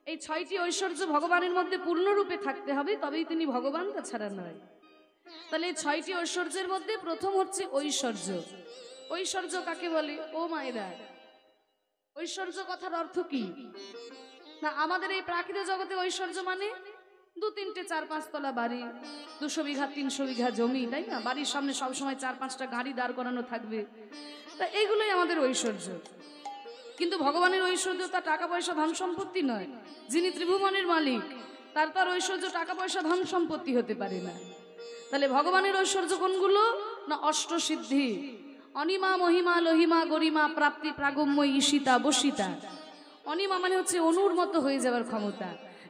এই 6টি ঐশ্বর্য ভগবানের মধ্যে পূর্ণরূপে থাকতে হবে, তবেই তিনি ভগবান, তাছাড়া নয়। তাহলে এই 6টি ঐশ্বর্যের মধ্যে প্রথম হচ্ছে ঐশ্বর্য। ঐশ্বর্য কাকে বলে? ও মায়েরা, ঐশ্বর্য কথার অর্থ কি? না, আমাদের এই প্রাকৃতিক জগতে ঐশ্বর্য মানে 2-3টে 4-5 তলা বাড়ি, 200 বিঘা 300 বিঘা জমি, তাই না? বাড়ির সামনে সবসময় 4-5টা গাড়ি দাঁড় করানো থাকবে, তা এইগুলোই আমাদের ঐশ্বর্য। কিন্তু ভগবানের ঐশ্বর্য তার টাকা পয়সা ধন সম্পত্তি নয়। যিনি ত্রিভুবনের মালিক, তার ঐশ্বর্য টাকা পয়সা ধন সম্পত্তি হতে পারে না। তাহলে ভগবানের ঐশ্বর্য কোনগুলো? না, অষ্টসিদ্ধি, অনিমা মহিমা লহিমা গরিমা প্রাপ্তি প্রাগম্য ঈশিতা বসিতা। অনিমা মানে হচ্ছে অনুর মতো হয়ে যাবার ক্ষমতা,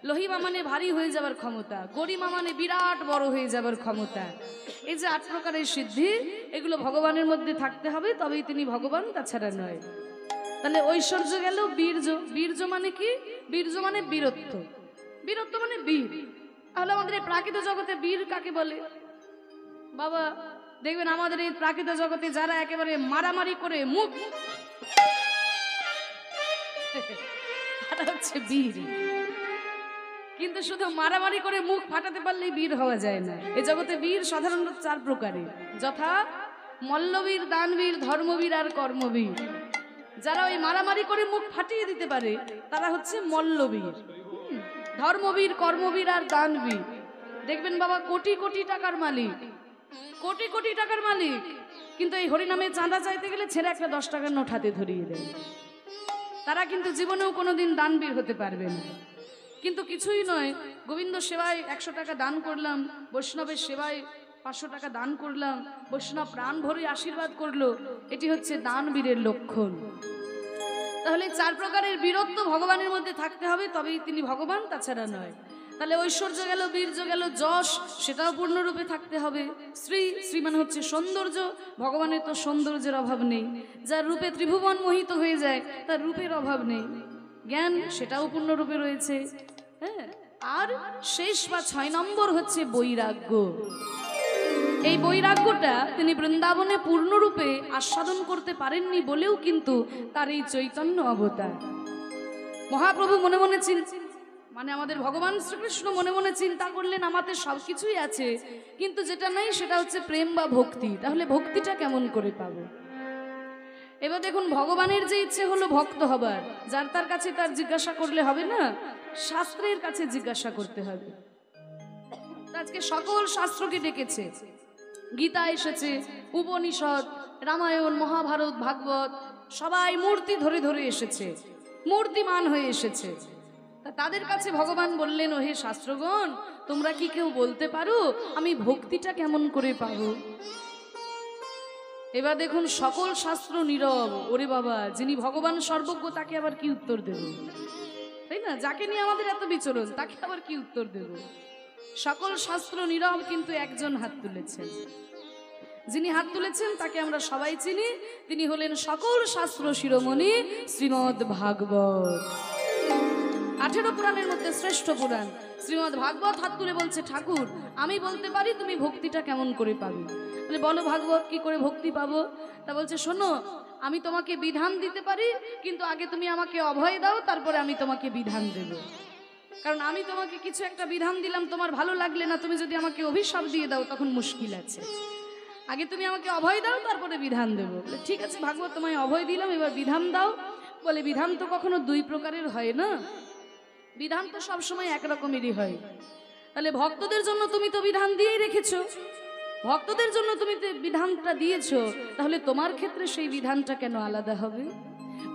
লহিমা মানে ভারী হয়ে যাবার ক্ষমতা, গরিমা মানে বিরাট বড় হয়ে যাবার ক্ষমতা। এই যে 8 প্রকারের সিদ্ধি, এগুলো ভগবানের মধ্যে থাকতে হবে, তবেই তিনি ভগবান, তাছাড়া নয়। তাহলে ঐশ্বর্য গেল। বীর্য, বীর্য মানে কি? বীর্য মানে বীরত্ব, বীরত্ব মানে বীর। তাহলে আমাদের এই প্রাকৃতিক জগতে বীর কাকে বলে? বাবা দেখবেন আমাদের এই প্রাকৃতিক জগতে যারা একেবারে মারামারি করে মুখ, তারা হচ্ছে বীর। কিন্তু শুধু মারামারি করে মুখ ফাটাতে পারলেই বীর হওয়া যায় না। এই জগতে বীর সাধারণত 4 প্রকারের, যথা মল্লবীর, দানবীর, ধর্মবীর আর কর্মবীর। যারা ওই মারামারি করে মুখ ফাটিয়ে দিতে পারে তারা হচ্ছে মল্লবীর। ধর্মবীর, কর্মবীর আর দানবীর। দেখবেন বাবা কোটি কোটি টাকার মালিক, কোটি কোটি টাকার মালিক, কিন্তু এই হরিনামে চাঁদা চাইতে গেলে ছেড়ে একটা 10 টাকার নোট হাতে ধরিয়ে দেয়। তারা কিন্তু জীবনেও কোনোদিন দানবীর হতে পারবে না। কিন্তু কিছুই নয়, গোবিন্দ সেবায় 100 টাকা দান করলাম, বৈষ্ণবের সেবায় 500 টাকা দান করলাম, বৈষ্ণব প্রাণ ভরে আশীর্বাদ করলো, এটি হচ্ছে দানবীরের লক্ষণ। তাহলে 4 প্রকারের বীরত্ব ভগবানের মধ্যে থাকতে হবে, তবেই তিনি ভগবান, তাছাড়া নয়। তাহলে ঐশ্বর্য গেল, বীর্য গেল, যশ সেটাও পূর্ণরূপে থাকতে হবে। শ্রী, শ্রী মানে হচ্ছে সৌন্দর্য, ভগবানের তো সৌন্দর্যের অভাব নেই। যার রূপে ত্রিভুবন মোহিত হয়ে যায় তার রূপের অভাব নেই। জ্ঞান, সেটাও পূর্ণরূপে রয়েছে। হ্যাঁ, আর শেষ বা 6 নম্বর হচ্ছে বৈরাগ্য। এই বৈরাগ্যটা তিনি বৃন্দাবনে পূর্ণরূপে আস্বাদন করতে পারেননি বলেও কিন্তু তার এই চৈতন্য অবতার। মহাপ্রভু মনে মনে মানে আমাদের ভগবান শ্রীকৃষ্ণ মনে মনে চিন্তা করলেন আমাদের সবকিছুই আছে, কিন্তু যেটা নেই সেটা হচ্ছে প্রেম বা ভক্তি। তাহলে ভক্তিটা কেমন করে পাবো? এবার দেখুন, ভগবানের যে ইচ্ছে হলো ভক্ত হবার, যার তার কাছে তার জিজ্ঞাসা করলে হবে না, শাস্ত্রের কাছে জিজ্ঞাসা করতে হবে। আজকে সকল শাস্ত্রকে ডেকেছে, গীতা এসেছে, উপনিষদ, রামায়ণ, মহাভারত, ভাগবত, সবাই মূর্তি ধরে ধরে এসেছে, মূর্তিমান হয়ে এসেছে। তাদের কাছে ভগবান বললেন, ও হে শাস্ত্রগণ, তোমরা কি কেউ বলতে পারো আমি ভক্তিটা কেমন করে পাবো? এবার দেখুন, সকল শাস্ত্র নীরব। ওরে বাবা, যিনি ভগবান সর্বজ্ঞ তাকে আবার কি উত্তর দেব? তাই না? যাকে নিয়ে আমাদের এত বিচরণ তাকে আবার কি উত্তর দেব? সকল শাস্ত্র নীরব, কিন্তু একজন হাত তুলেছেন। যিনি হাত তুলেছেন তাকে আমরা সবাই চিনি, তিনি হলেন সকল শাস্ত্র শিরোমণি শ্রীমদ্ ভাগবত। 18 পুরাণের মধ্যে শ্রেষ্ঠ পুরাণ শ্রীমদ্ ভাগবত হাত তুলে বলছে, ঠাকুর আমি বলতে পারি তুমি ভক্তিটা কেমন করে পাবে। তাহলে বলো ভাগবত, কি করে ভক্তি পাবো? তা বলছে, শোনো, আমি তোমাকে বিধান দিতে পারি, কিন্তু আগে তুমি আমাকে অভয় দাও, তারপরে আমি তোমাকে বিধান দেব। কারণ আমি তোমাকে কিছু একটা বিধান দিলাম, তোমার ভালো লাগলে না, তুমি যদি আমাকে অভিশাপ দিয়ে দাও তখন মুশকিল আছে। আগে তুমি আমাকে অভয় দাও, তারপরে বিধান দেবো। ঠিক আছে ভাগবত, তোমায় অভয় দিলাম, এবার বিধান দাও। বলে, বিধান তো কখনো 2 প্রকারের হয় না, বিধান তো সবসময় একরকমেরই হয়। তাহলে ভক্তদের জন্য তুমি তো বিধান দিয়েই রেখেছো, ভক্তদের জন্য তুমি বিধানটা দিয়েছো, তাহলে তোমার ক্ষেত্রে সেই বিধানটা কেন আলাদা হবে?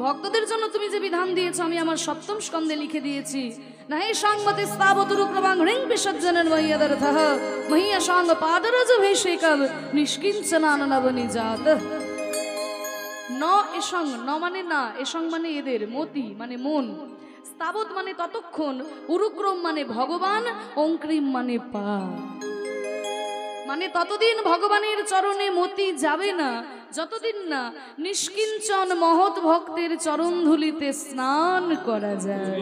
ভক্তদের জন্য তুমি যে বিধান দিয়েছো আমি আমার 7ম স্কন্ধে লিখে দিয়েছি, নাহি সংমতে স্থাবতুরু প্রবাং হ্রিং বিসর্জনন মহ্যদর্থঃ মহ্য সঙ্গ পাদরজ ভেষেকব নিষ্কিঞ্চনানবনিজাত। ন এসং, ন মানে না, এসং মানে এদের, মতি মানে মন, স্থাবত মানে ততক্ষণ, উরুক্রম মানে ভগবান, অঙ্ক্রিম মানে পা। মানে ততদিন ভগবানের চরণে মতি যাবে না যতদিন না নিষ্কিঞ্চন মহৎ ভক্তের চরণ ধুলিতে স্নান করা যায়।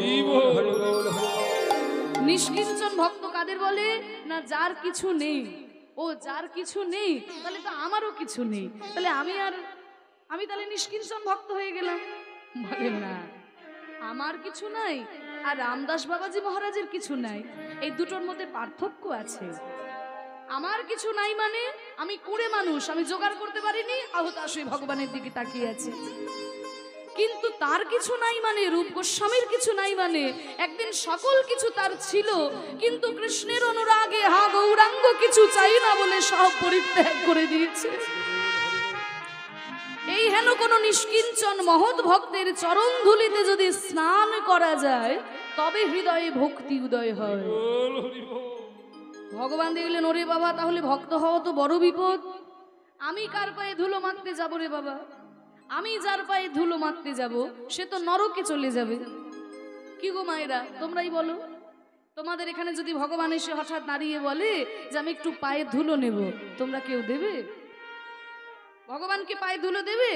নিষ্কিঞ্চন ভক্ত কাদের বলে? না, যার কিছু নেই। ও যার কিছু নেই, তাহলে তো আমারও কিছু নেই, তাহলে আমি তাহলে নিষ্কিঞ্চন ভক্ত হয়ে গেলাম? বলে না, আমার কিছু নাই, আর রামদাস বাবাজি মহারাজের কিছু নাই, এই দুটোর মধ্যে পার্থক্য আছে। আমার কিছু নাই মানে আমি কুড়ে মানুষ, আমি জোগাড় করতে পারিনি, আহতাশই ভগবানের দিকে তাকিয়ে আছে। কিন্তু তার কিছু নাই মানে, রূপ গোস্বামীর কিছু নাই মানে, একদিন সকল কিছু তার ছিল, কিন্তু কৃষ্ণের অনুরাগে হা গৌরাঙ্গ কিছু চাই না বলে সব পরিত্যাগ করে দিয়েছে। এই হেন কোন নিষ্কিঞ্চন মহৎ ভক্তের চরণ ধুলিতে যদি স্নান করা যায় তবে হৃদয়ে ভক্তি উদয় হয়। ভগবান দেখলেন ওরে বাবা, তাহলে ভক্ত হওয়া তো বড় বিপদ। আমি কার পায়ে ধুলো মাখতে যাবো রে বাবা? আমি যার পায়ে ধুলো মাখতে যাব সে তো নরকে চলে যাবে। কি গো মায়েরা, তোমরাই বলো, তোমাদের এখানে যদি ভগবান এসে হঠাৎ দাঁড়িয়ে বলে যে আমি একটু পায়ে ধুলো নেব, তোমরা কেউ দেবে? ভগবানকে পায়ে ধুলো দেবে?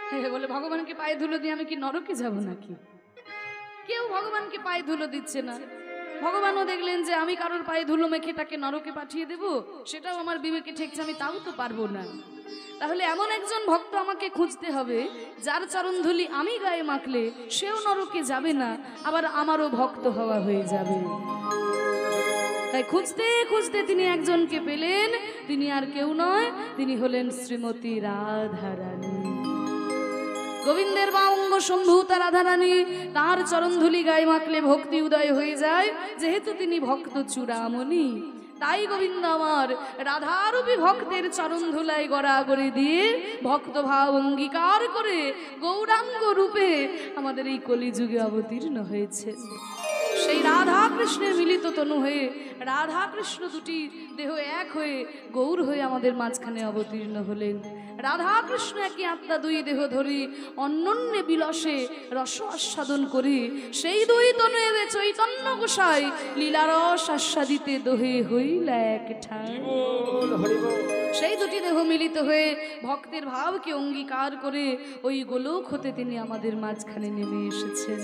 হ্যাঁ, বলে ভগবানকে পায়ে ধুলো দিয়ে আমি কি নরকে যাব নাকি? কেউ ভগবানকে পায়ে ধুলো দিচ্ছে না। ভগবানও দেখলেন যে আমি কারোর পায়ে ধুলো মেখে তাকে নরকে পাঠিয়ে দেব, সেটাও আমার বিবেকে ঠেকছে, আমি তাও তো পারবো না। তাহলে এমন একজন ভক্ত আমাকে খুঁজতে হবে যার চরণ ধুলি আমি গায়ে মাখলে সেও নরকে যাবে না, আবার আমারও ভক্ত হওয়া হয়ে যাবে। তাই খুঁজতে খুঁজতে তিনি একজনকে পেলেন, তিনি আর কেউ নয়, তিনি হলেন শ্রীমতী রাধারানী। গোবিন্দের বা অঙ্গ সম্ভূতা রাধারানী, তার চরণধুলি গায়ে মাখলে ভক্তি উদয় হয়ে যায়। যেহেতু তিনি ভক্ত চূড়ামণি, তাই গোবিন্দ আমার রাধারূপী ভক্তের চরণ ধুলায় গড়াগড়ি দিয়ে ভক্ত ভাব অঙ্গীকার করে গৌরাঙ্গ রূপে আমাদের এই কলিযুগে অবতীর্ণ হয়েছে। সেই রাধা কৃষ্ণের মিলিত তনু হয়ে রাধা কৃষ্ণ দুটি দেহ এক হয়ে গৌর হয়ে আমাদের মাঝখানে অবতীর্ণ হলেন। রাধা কৃষ্ণ একই আত্মা, দুই দেহ ধরি অন্যন্যে বিলাসে রস আস্বাদন করি, সেই দুই তনু এবে চৈতন্য গোসাই লীলারস আস্বাদিতে দোহে হইল এক ঠাই। সেই দুটি দেহ মিলিত হয়ে ভক্তের ভাবকে অঙ্গীকার করে ওই গোলক হতে তিনি আমাদের মাঝখানে নেমে এসেছেন।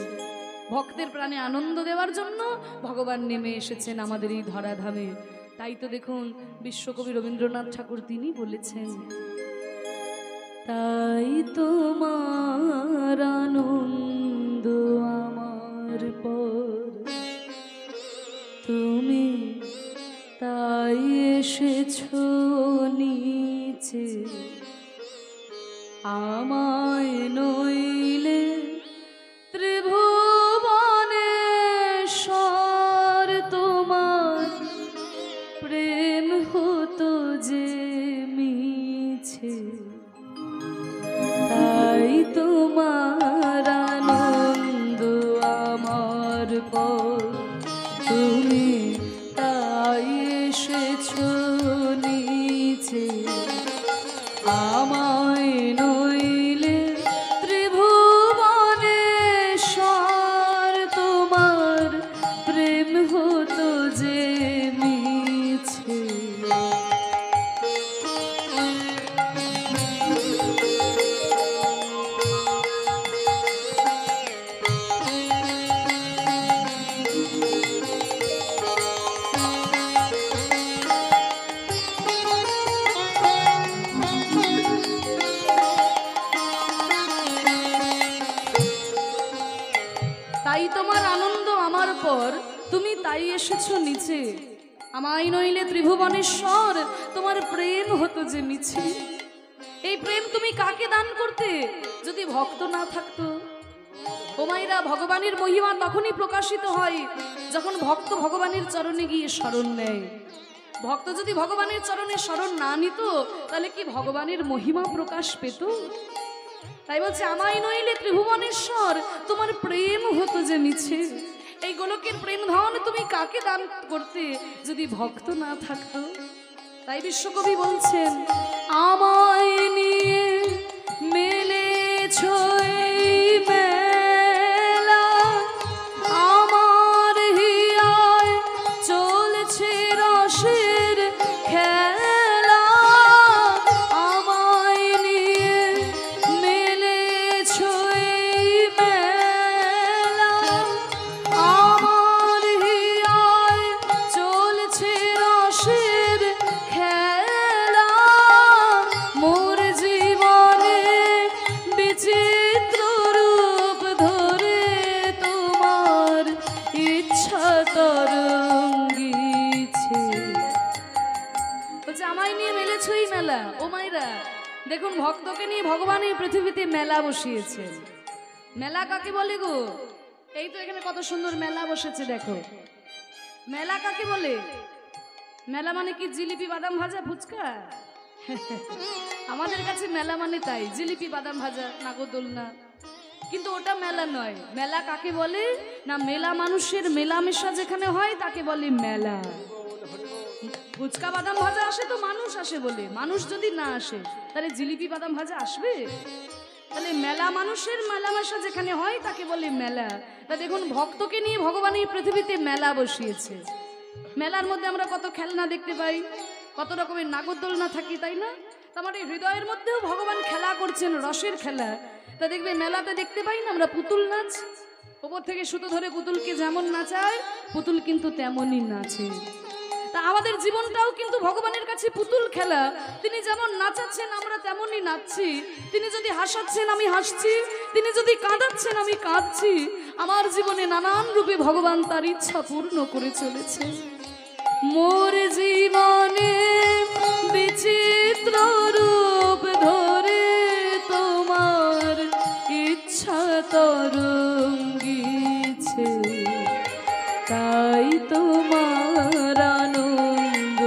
ভক্তের প্রাণে আনন্দ দেওয়ার জন্য ভগবান নেমে এসেছেন আমাদের এই ধরাধামে। তাই তো দেখুন বিশ্বকবি রবীন্দ্রনাথ ঠাকুর তিনি বলেছেন, তাই তোমার আনন্দ আমার পর, তুমি তাই এসেছো নিচে, আমায় নইলে ত্রিভুবনেশ্বর তোমার প্রেম হতো যে মিছে, তাই তোমার আনন্দ আমার পর, তুমি তাই এসেছো নিচে, আমায় নইলে ত্রিভুবনেশ্বর তোমার প্রেম হতো যে মিছে। তাই তোমার আনন্দ আমার পর, তুমি তাই এসেছো নিচে, আমায় নইলে ত্রিভুবনেশ্বর তোমার প্রেম হতো যে মিছে। এই প্রেম তুমি কাকে দান করতে যদি ভক্ত না থাকতো? ও মায়েরা, ভগবানের মহিমা তখনই প্রকাশিত হয় যখন ভক্ত ভগবানের চরণে গিয়ে শরণ নেয়। ভক্ত যদি ভগবানের চরণে শরণ না নিত তাহলে কি ভগবানের মহিমা প্রকাশ পেত? তাই বলছে আমায় নইলে ত্রিভুবনেশ্বর তোমার প্রেম হতো যে মিছে। এই গোলকের প্রেম ধন তুমি কাকে দান করতে যদি ভক্ত না থাকতো? তাই বিশ্বকবি বলছেন, আমায় নিয়ে মেলেছো এই মেলা, আমার হিয়ায় চলছে রসের খেলা, আমায় নিয়ে মেলেছো এই মেলা, আমার হিয়ায় চলছে রসের খেলা, মোর জীবনে বিচিত্র তরঙ্গিছে। বলছে আমায় নিয়ে মেলেছই মেলা। ও মাইরা দেখুন, ভক্তকে নিয়ে ভগবান এই পৃথিবীতে মেলা বসিয়েছে। মেলা কাকে বলে গো? এই তো এখানে কত সুন্দর মেলা বসেছে, দেখো। মেলা কাকে বলে? মেলা মানে কি জিলিপি, বাদাম ভাজা, ফুচকা? আমাদের কাছে মেলা মানে তাই, জিলিপি, বাদাম ভাজা, নাগরদোলনা। কিন্তু ওটা মেলা নয়। মেলা কাকে বলে না, মেলা মানুষের মেলামেশা যেখানে হয় তাকে বলে মেলা। ফুচকা বাদাম ভাজা আসে তো মানুষ আসে বলে, মানুষ যদি না আসে তাহলে জিলিপি বাদাম ভাজা আসবে? তাহলে মেলা মানুষের মেলামেশা যেখানে হয় তাকে বলে মেলা। তা দেখুন, ভক্তকে নিয়ে ভগবান এই পৃথিবীতে মেলা বসিয়েছে। মেলার মধ্যে আমরা কত খেলনা দেখতে পাই, কত রকমের নাগরদোলনা থাকি, তাই না? আমার এই হৃদয়ের মধ্যেও ভগবান খেলা করছেন, রসের খেলা। তা দেখবে মেলাতে দেখতে পাই না আমরা পুতুল নাচ, ওপর থেকে সুতো ধরে পুতুলকে যেমন নাচায় পুতুল কিন্তু তেমনই নাচে। তা আমাদের জীবনটাও কিন্তু ভগবানের কাছে পুতুল খেলা। তিনি যেমন নাচাচ্ছেন আমরা তেমনই নাচছি, তিনি যদি হাসাচ্ছেন আমি হাসছি, তিনি যদি কাঁদাচ্ছেন আমি কাঁদছি। আমার জীবনে নানান রূপে ভগবান তার ইচ্ছা পূর্ণ করে চলেছে। মোর জীবনে বিচিত্র রূপ ধরে তোমার ইচ্ছা তরঙ্গিছে, তাই তোমার আনন্দ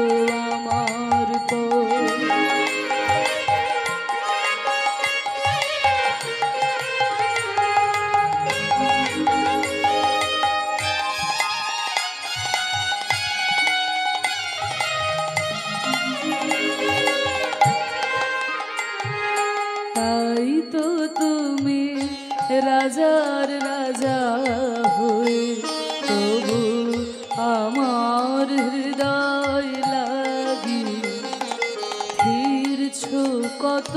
আমার পর। তাই তো তুমি রাজার রাজা হয়ে তবু আমার হৃদয় লাগি ফিরছ কত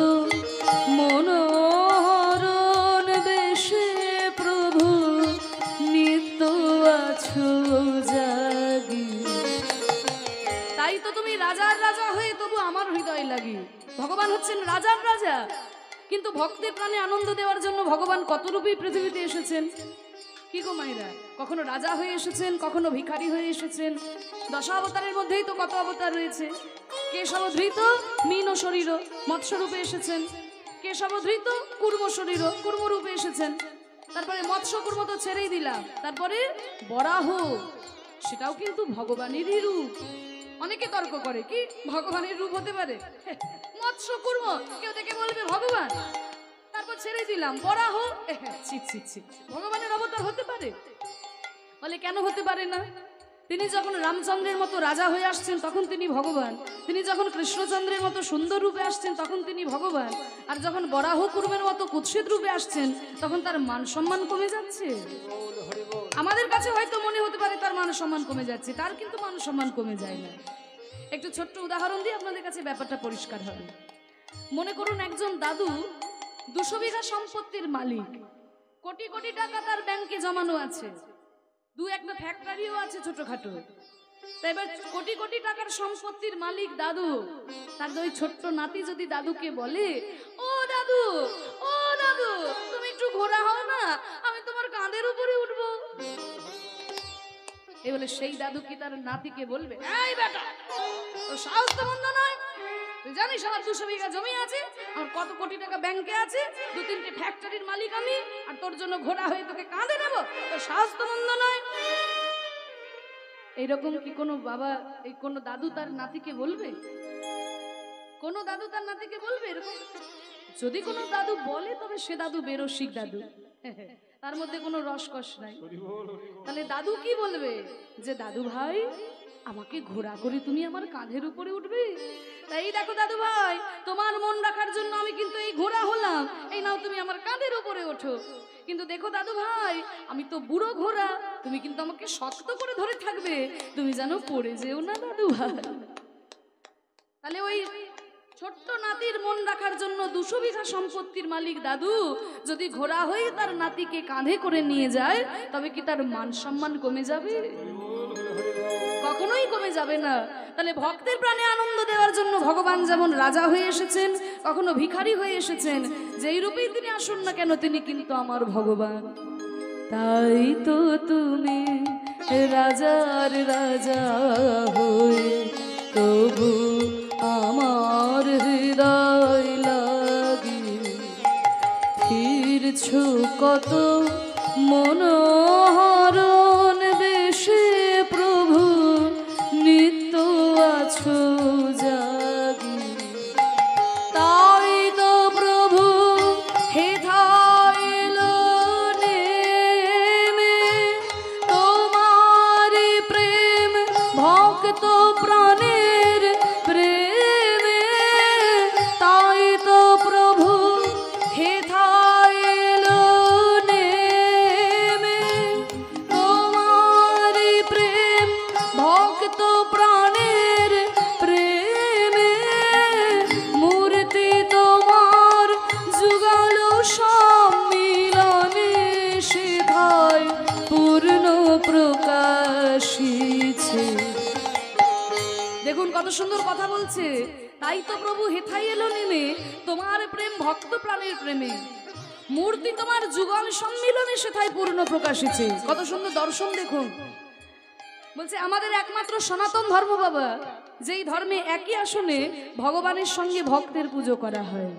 মনোহরণ বেশে প্রভু, নিত্য আছো জাগি। তাই তো তুমি রাজার রাজা হয়ে তবু আমার হৃদয় লাগি। ভগবান হচ্ছেন রাজার রাজা, কিন্তু ভক্তের প্রাণে আনন্দ দেওয়ার জন্য ভগবান কত রূপে পৃথিবীতে এসেছেন। কি গো মায়েরা, কখনো রাজা হয়ে এসেছেন, কখনো ভিখারি হয়ে এসেছেন। দশাবতারের মধ্যেই তো কত অবতার রয়েছে। কেশবধৃত মীন শরীর মৎস্যরূপে এসেছেন, কেশবধৃত কুর্ম শরীর কুর্মরূপে এসেছেন। তারপরে মৎস্য কুর্ম তো ছেড়েই দিলাম, তারপরে বরাহ, সেটাও কিন্তু ভগবানেরই রূপ। অনেকে তর্ক করে কি ভগবানের রূপ হতে পারে? মৎস্য কুর্ম কেউ দেখে বলবে ভগবান, তারপর ছেড়ে দিলাম বরাহ, ভগবানের অবতার হতে পারে? বলে কেন হতে পারে না? তিনি যখন রামচন্দ্রের মতো রাজা হয়ে আসছেন তখন তিনি ভগবান, তিনি যখন কৃষ্ণচন্দ্রের মতো সুন্দর রূপে আসছেন তখন তিনি ভগবান, আর যখন বরাহ কুর্মের মতো কুৎসিত রূপে আসছেন তখন তার মান সম্মান কমে যাচ্ছে। আমাদের কাছে হয়তো মনে হতে পারে তার মান সম্মান কমে যাচ্ছে, তার কিন্তু মান সম্মান কমে যায় না। একটু ছোট্ট উদাহরণ দিয়ে আপনাদের কাছে ব্যাপারটা পরিষ্কার হবে। মনে করুন একজন দাদু 200 বিঘা সম্পত্তির মালিক, কোটি কোটি টাকা তার ব্যাংকে জমানো আছে, দু একটা ফ্যাক্টরিও আছে ছোটখাটো। তাই এবার কোটি কোটি টাকার সম্পত্তির মালিক দাদু, তার ওই ছোট্ট নাতি যদি দাদুকে বলে, ও দাদু, ও দাদু, তুমি একটু ঘোড়া হও না, আমি তোমার কাঁধের উপরে উঠবো। এই বলে সেই দাদু কি তার নাতিকে বলবে, এই বেটা, তোর সাহস তো মন্দ নয়, তুই জানিস আমার 200 বিঘা জমি আছে, আমার কত কোটি টাকা ব্যাংকে আছে, 2-3টে ফ্যাক্টরির মালিক আমি, আর তোর জন্য ঘোড়া হয়ে তোকে কাঁধে নেবো, তোর সাহস তো মন্দ নয়। এইরকম কি কোনো বাবা, এই কোনো দাদু তার নাতিকে বলবে? কোনো দাদু তার নাতিকে বলবে এরকম? যদি কোনো দাদু বলে তবে সে দাদু বেরসিক দাদু, তার মধ্যে কোনো রসকস নাই। তাহলে দাদু কি বলবে যে দাদু ভাই আমাকে ঘোড়া করে তুমি আমার কাঁধের উপরে উঠবে? তাই দেখো দাদু ভাই, তোমার মন রাখার জন্য আমি কিন্তু এই ঘোড়া হলাম, এই নাও তুমি আমার কাঁধের উপরে ওঠো। কিন্তু দেখো দাদু ভাই, আমি তো বুড়ো ঘোড়া, তুমি কিন্তু আমাকে শক্ত করে ধরে থাকবে, তুমি যেন পড়ে যেও না দাদু ভাই। তাহলে ওই ছোট্ট নাতির মন রাখার জন্য 200 বিঘা সম্পত্তির মালিক দাদু যদি ঘোড়া হয়ে তার নাতিকে কাঁধে করে নিয়ে যায়, তবে কি তার মান সম্মান কমে যাবে? কখনোই কমে যাবে না। তাহলে ভক্তের প্রাণে আনন্দ দেওয়ার জন্য ভগবান যেমন রাজা হয়ে এসেছেন, কখনো ভিখারি হয়ে এসেছেন, যেই রূপেই তিনি আসুন না কেন তিনি কিন্তু আমার ভগবান। তাই তো তুমি রাজার রাজা হয়ে, তবু আমার হৃদয় লাগে ফিরছো কত মনোহরণ বেশে প্রভু, নিত্য আছো জাগি। তাই তো প্রভু হেথায় এলো নেমে, তোমার প্রেম ভক্ত প্রাণের প্রেমে। তাই তো প্রভু হেথায় এলো নেমে, তোমার প্রেম ভক্ত প্রাণের প্রেমে। মূর্তি তোমার যুগল সম্মিলনে, সেথায় পূর্ণ প্রকাশিছে। দেখুন কত সুন্দর কথা বলছে। তাই তো প্রভু হেথাই এলো নেমে, তোমার প্রেম ভক্ত প্রাণের প্রেমে। মূর্তি তোমার যুগল সম্মিলনে, সেথায় পূর্ণ প্রকাশিছে। কত সুন্দর দর্শন দেখুন। বলছে আমাদের একমাত্র সনাতন ধর্ম বাবা, যেই ধর্মে একই আসনে ভগবানের সঙ্গে ভক্তের পুজো করা হয়।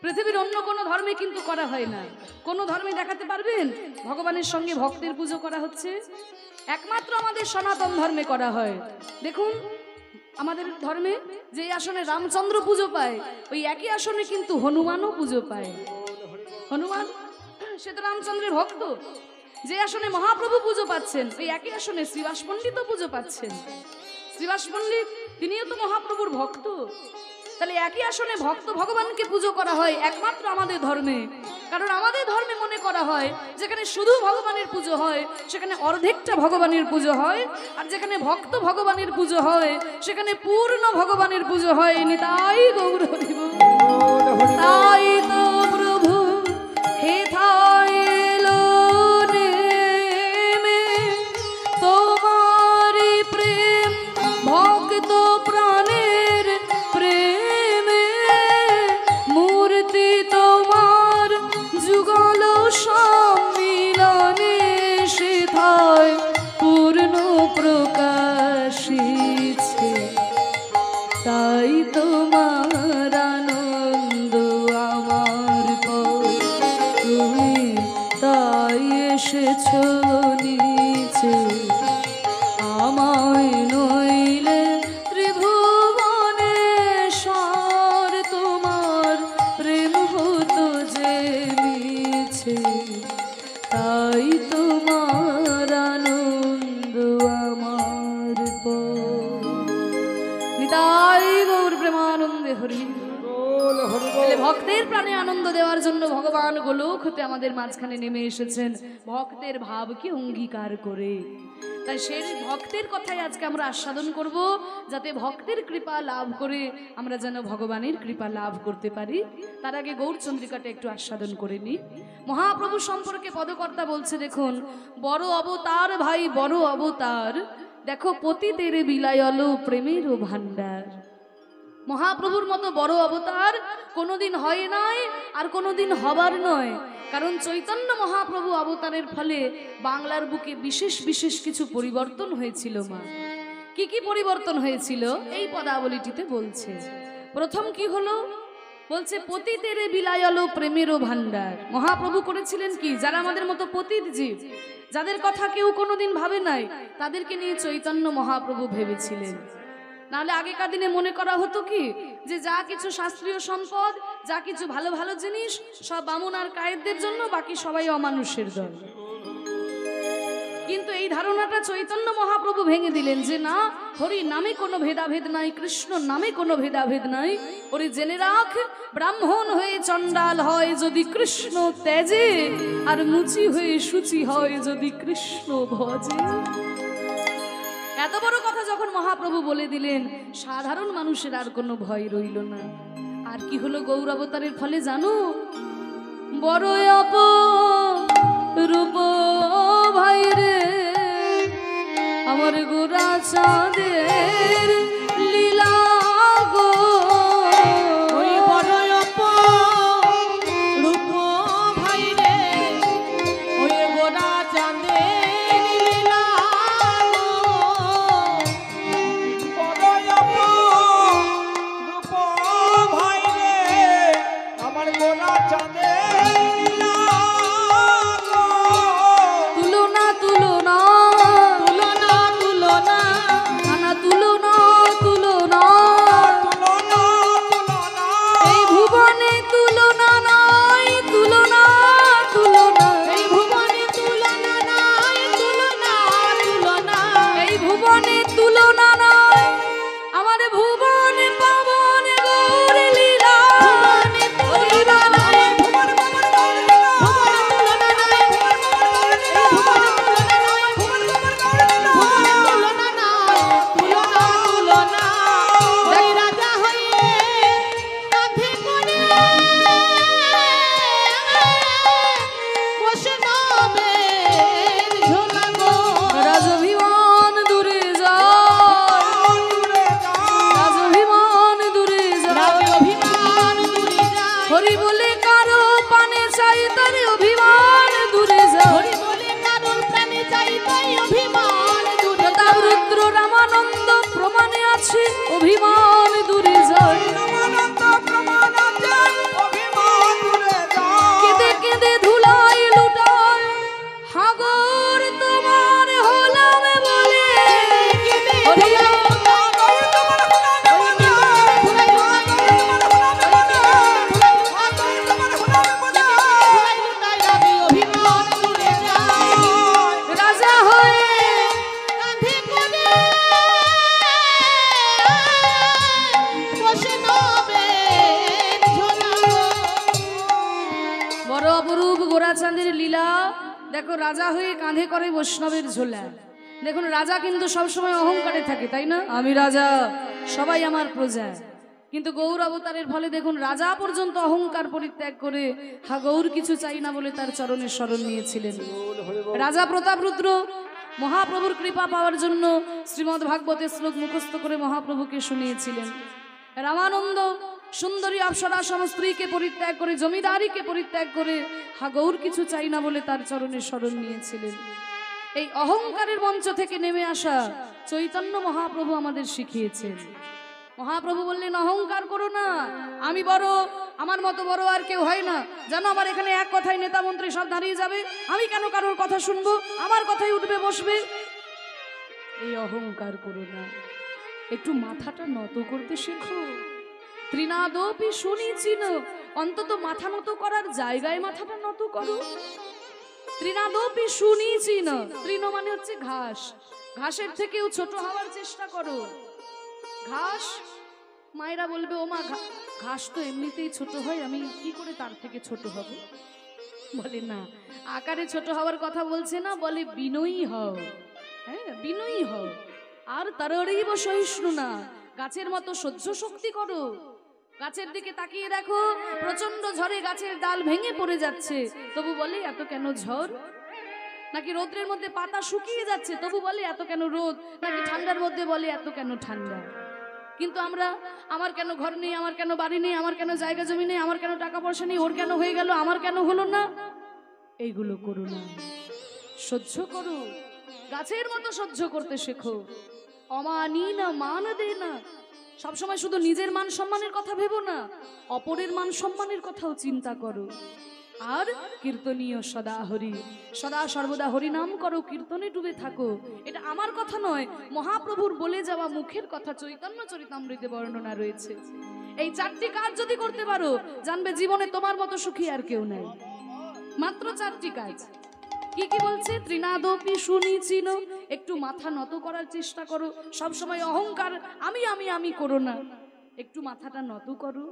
পৃথিবীর অন্য কোনো ধর্মে কিন্তু করা হয় না। কোন ধর্মে দেখাতে পারবেন ভগবানের সঙ্গে ভক্তের পুজো করা হচ্ছে? একমাত্র আমাদের সনাতন ধর্মে করা হয়। দেখুন আমাদের ধর্মে যে আসনে রামচন্দ্র পুজো পায়, ওই একই আসনে কিন্তু হনুমানও পুজো পায়। হনুমান সে তো রামচন্দ্রের ভক্ত। যে আসনে মহাপ্রভু পুজো পাচ্ছেন, ওই একই আসনে শ্রীবাস পণ্ডিতও পুজো পাচ্ছেন। শ্রীবাস পণ্ডিত তিনিও তো মহাপ্রভুর ভক্ত। তাহলে একই আসনে ভক্ত ভগবানকে পুজো করা হয় একমাত্র আমাদের ধর্মে। কারণ আমাদের ধর্মে মনে করা হয় যেখানে শুধু ভগবানের পুজো হয়, সেখানে অর্ধেকটা ভগবানের পুজো হয়। আর যেখানে ভক্ত ভগবানের পুজো হয়, সেখানে পূর্ণ ভগবানের পুজো হয়। নিতাই গৌর হরি বল। তাই তো প্রভু হেথায় এলো নেমে, তোমার প্রেম ভক্ত প্রাণের প্রেমে। মূর্তি তোমার যুগল সম্মিলনে, সেথায় পূর্ণ প্রকাশিছে। তাই তোমার আনন্দ আমার পর, তুমি তাই এসেছো নিচে। আমায় নইলে ত্রিভুবনেশ্বর, তোমার প্রেম হতো যে মিছে। তাই তোমার আনন্দ আমার পর। নিতাই গৌর প্রেমানন্দে হরি। ভক্তের প্রাণে আনন্দ দেওয়ার জন্য ভগবান গোলক হতে আমাদের মাঝখানে নেমে এসেছেন, ভক্তের ভাবকে অঙ্গীকার করে। তাই সেই ভক্তের কথাই আজকে আমরা আস্বাদন করব, যাতে ভক্তের কৃপা লাভ করে আমরা যেন ভগবানের কৃপা লাভ করতে পারি। তার আগে গৌরচন্দ্রিকাটা একটু আস্বাদন করে নি। মহাপ্রভু সম্পর্কে পদকর্তা বলছে, দেখুন বড় অবতার ভাই বড় অবতার, দেখো পতিতের বিলায়ল প্রেমের ভান্ডার। মহাপ্রভুর মতো বড় অবতার কোনোদিন হয় নাই, আর কোনোদিন হবার নয়। কারণ চৈতন্য মহাপ্রভু অবতারের ফলে বাংলার বুকে বিশেষ বিশেষ কিছু পরিবর্তন হয়েছিল। মা কি কি পরিবর্তন হয়েছিল এই পদাবলীটিতে বলছে। প্রথম কি হলো, বলছে পতিতের বিলায়ল প্রেমেরও ভান্ডার। মহাপ্রভু করেছিলেন কি, যারা আমাদের মতো পতিত জীব, যাদের কথা কেউ কোনোদিন ভাবে নাই, তাদেরকে নিয়ে চৈতন্য মহাপ্রভু ভেবেছিলেন। নাহলে আগেকার দিনে মনে করা হতো কি, যে যা কিছু শাস্ত্রীয় সম্পদ, যা কিছু ভালো ভালো জিনিস সব বামুন আর কায়েতদের জন্য, বাকি সবাই অমানুষের দল। কিন্তু এই ধারণাটা চৈতন্য মহাপ্রভু ভেঙে দিলেন, যে না, হরি নামে কোনো ভেদাভেদ নাই, কৃষ্ণ নামে কোনো ভেদাভেদ নাই। ওরে জেনে রাখ, ব্রাহ্মণ হয়ে চণ্ডাল হয় যদি কৃষ্ণ ত্যাজে, আর মুচি হয়ে শুচি হয় যদি কৃষ্ণ ভজে। এত বড় কথা যখন মহাপ্রভু বলে দিলেন, সাধারণ মানুষের আর কোনো ভয় রইল না। আর কি হলো গৌর অবতারের ফলে জানো, বড় অপরূপ ভাই রে আমার গোরা চাঁদের লীলা গো। ওই বড় অপরূপ ভাই রে, ওই গোরা চাঁদের লীলা দেখো রাজা হয়ে কাঁধে করে বৈষ্ণবের ঝোলা। দেখুন রাজা কিন্তু সবসময় অহংকারে থাকে, তাই না? আমি রাজা, সবাই আমার প্রজা। কিন্তু গৌর অবতারের ফলে দেখুন রাজা পর্যন্ত অহংকার পরিত্যাগ করে হা গৌর কিছু চাই না বলে তার চরণের শরণ নিয়েছিলেন। রাজা প্রতাপরুদ্র মহাপ্রভুর কৃপা পাওয়ার জন্য শ্রীমদ্ ভাগবতের শ্লোক মুখস্থ করে মহাপ্রভুকে শুনিয়েছিলেন। রামানন্দ সুন্দরী অপ্সরা সমস্ত্রীকে পরিত্যাগ করে, জমিদারিকে পরিত্যাগ করে হা গৌর কিছু চাই না বলে তার চরণের শরণ নিয়েছিলেন। এই অহংকারের মঞ্চ থেকে নেমে আসা চৈতন্য মহাপ্রভু আমাদের শিখিয়েছেন। মহাপ্রভু বললেন অহংকার করো না, আমি বড়, আমার মতো বড় আর কেউ হয় না। জানো আমার এখানে এক কথায় নেতা মন্ত্রী সব দাঁড়িয়ে যাবে, আমি কেন কারোর কথা শুনবো, আমার কথাই উঠবে বসবে। এই অহংকার করো না, একটু মাথাটা নত করতে শেখো। ত্রিনাদপি শুনেছি না, অন্তত মাথা নত করার জায়গায় মাথাটা নত করো। ত্রিনাদপি শুনেছি না, তৃণ মানে হচ্ছে ঘাস, ঘাসের থেকেও ছোট হওয়ার চেষ্টা করো। ঘাস, মায়েরা বলবে ও মা ঘাস তো এমনিতেই ছোট হয়, আমি কি করে তার থেকে ছোট হব? বলে না, আকারে ছোট হওয়ার কথা বলছে না, বলে বিনয়ী হও। হ্যাঁ, বিনয়ী হও। আর তারই সহিষ্ণু না, গাছের মতো সহ্য শক্তি করো। গাছের দিকে তাকিয়ে দেখো, প্রচন্ড ঝড়ে গাছের ডাল ভেঙে পড়ে যাচ্ছে, তবু বলে এত কেন ঝড়? নাকি রোদ্রের মধ্যে পাতা শুকিয়ে যাচ্ছে, তবু বলে এত কেন রোদ? নাকি ঠান্ডার মধ্যে বলে এত কেন ঠান্ডা? কিন্তু আমরা, আমার কেন ঘর নেই, আমার কেন বাড়ি নেই, আমার কেন জায়গা জমি নেই, আমার কেন টাকা পয়সা নেই, ওর কেন হয়ে গেল, আমার কেন হলো না, এইগুলো করো না। সহ্য করো, গাছের মতো সহ্য করতে শেখো। অমানি না মান দে না, সবসময় শুধু নিজের মান সম্মানের কথা ভেবো না, অপরের মান সম্মানের কথাও চিন্তা করো। আর কীর্তনীয় সদা হরি, সদা সর্বদা হরি নাম করো, কীর্তনে ডুবে থাকো। এটা আমার কথা নয়, মহাপ্রভুর বলে যাওয়া মুখের কথা, চৈতন্য চরিতামৃতে বর্ণনা রয়েছে। এই চারটি কাজ যদি করতে পারো, জানবে জীবনে তোমার মতো সুখী আর কেউ নাই। মাত্র চারটি কাজ। কি কি বলছে? ত্রিনাদপি শুনিছিল, একটু মাথা নত করার চেষ্টা করো। সবসময় অহংকার আমি আমি আমি করো না, একটু মাথাটা নত করো।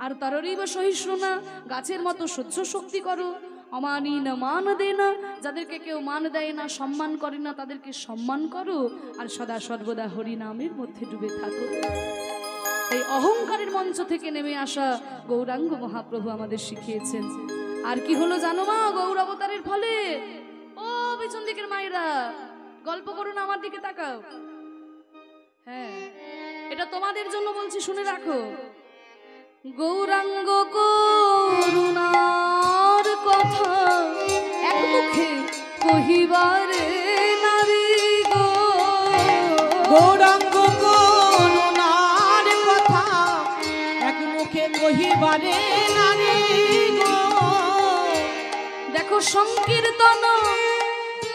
আর তারই বা সহিষ্ণু না, গাছের মতো সহ্য শক্তি করো। অমানি না মান দে না, যাদেরকে কেউ মান দেয় না, সম্মান করে না, তাদেরকে সম্মান করো। আর সদা সর্বদা হরি নামের মধ্যে ডুবে থাকো। এই অহংকারের মঞ্চ থেকে নেমে আসা গৌরাঙ্গ মহাপ্রভু আমাদের শিখিয়েছেন। আর কি হলো জানো মা? গৌর অবতারের ফলে, ও পিছন দিকের মায়েরা গল্প করো না, আমার দিকে তাকাও। হ্যাঁ, এটা তোমাদের জন্য বলছি, শুনে রাখো। গৌরাঙ্গ করুণার কথা এক মুখে কহিবারে নারী গো, গৌরাঙ্গ করুণার কথা এক মুখে কহিবারে নারী গো। দেখো সংকীর্তন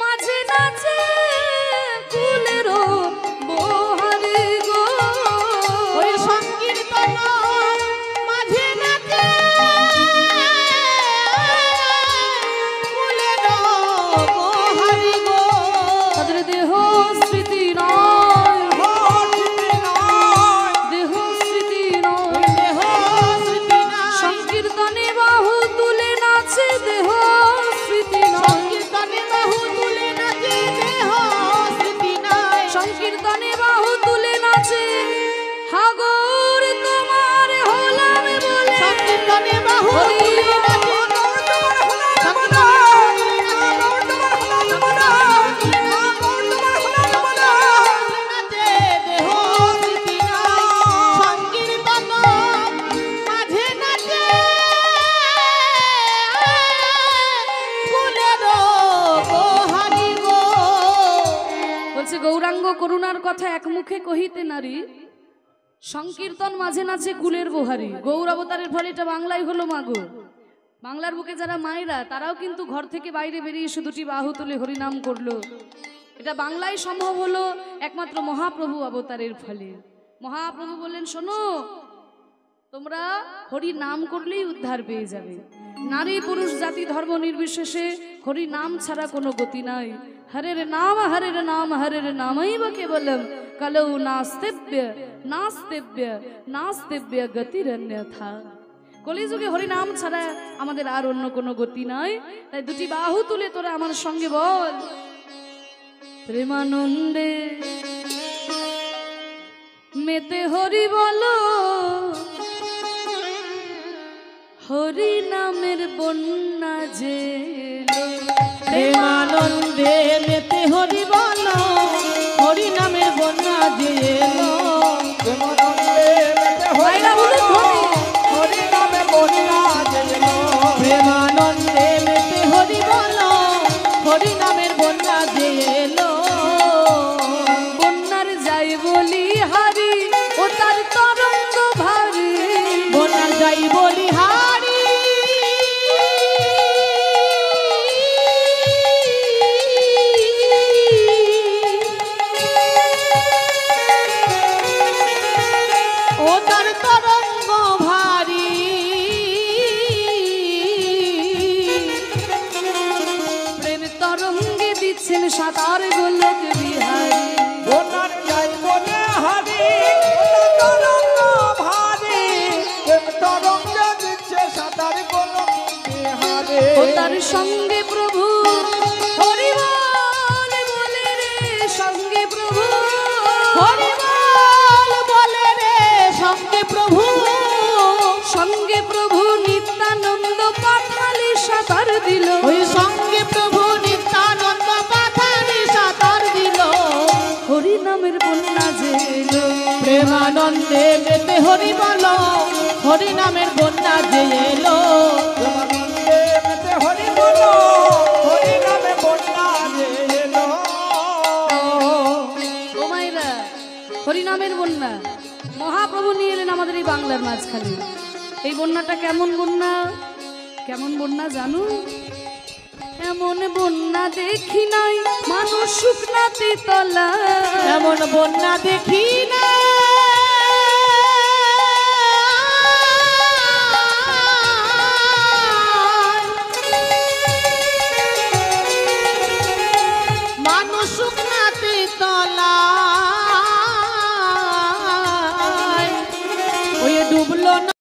মাঝে নাচে কুলেরও বহারি গো, ওই সংকীর্তন মাঝে নাচে কুলেরও বহারি গো। তাদের দেহ স্মৃতি নয়, দেহ স্মৃতি নয়, দেহ স্মৃতি নাই। সংকীর্তনে বাহু তুলে নাচে দেহ স্মৃতি নয়, সংকীর্তনে বাহু তুলে নাচে দেহ স্মৃতি নাই। সংকীর্তনে বাহু তুলে নাচে হাগর তোমার হলাম বলে, সংকীর্তনে বাহু তুলে নাচে গৌরাঙ্গ করুণার কথা এক মুখে কহিতে নারী, সংকীর্তন মাঝে নাচে কুলের বহারি। গৌর অবতারের ফলে এটা বাংলায় হলো মাগো। বাংলার বুকে যারা মায়েরা, তারাও কিন্তু ঘর থেকে বাইরে বেরিয়ে এসে দুটি বাহু তুলে হরিনাম করলো। এটা বাংলায় সম্ভব হলো একমাত্র মহাপ্রভু অবতারের ফলে। মহাপ্রভু বললেন, শোনো, তোমরা হরি নাম করলেই উদ্ধার পেয়ে যাবে। নারী পুরুষ জাতি ধর্ম নির্বিশেষে হরি নাম ছাড়া কোনো গতি নাই। হরের নাম হরের নাম হরের নামই বা কেবলম কলৌ নাস্তিব্য নাস্তিব্য নাস্তিব্য গতিরন্যথা। কলিযুগে হরিনাম ছাড়া আমাদের আর অন্য কোনো গতি নাই। তাই দুটি বাহু তুলে তোরা আমার সঙ্গে বল, প্রেমানন্দে মেতে হরি বলো, হরি নামের বন্যা জেলো। প্রেমানন্দে মেতে হরি বলো, হরি নামের বন্যা যে এলো। প্রেমানন্দে মেতে হরি বলো, হরি নামের বন্যা যে এলো। প্রেমানন্দে মেতে হরি বলো, হরি নামের বন্যা যে এলো। বন্যার যাই বলি হারি, ও তার তরঙ্গ ভারী। বন্যার যাই বলি হারি, ও তার তরঙ্গ ভারী। প্রেম তরঙ্গে দিচ্ছেন সাঁতার গোলক বিহারী। বন্যার যাই বলি হারি, তরঙ্গ ভারী। তরঙ্গ দিচ্ছে সাঁতার গোলক বিহারে। ও তার সঙ্গে প্রভু হরি বল বলে রে, সঙ্গে প্রভু হরি বল বলে রে, সঙ্গে প্রভু। সঙ্গে প্রভু নিত্যানন্দ পাঠালি সাঁতার দিল। ওই সঙ্গে প্রভু নিত্যানন্দ পাঠালি সাঁতার দিল। হরি নামের বন্যা জেলো। প্রেমানন্দে মেতে হরি বলো, হরি নামের বন্যা যে এলো। প্রেমানন্দে মেতে হরি বলো, হরি নামের বন্যা যে এলো। ও মাইরা, হরি নামের বন্যা মহাপ্রভু নিয়ে এলেন আমাদের এই বাংলার মাঝখানে। এই বন্যাটা কেমন বন্যা, কেমন বন্যা জানো? এমন বন্যা দেখি নাই মানুষ শুকনাতে তলা। এমন বন্যা দেখি না মানুষ শুকনাতে তলায়। ওই ডুবলো না।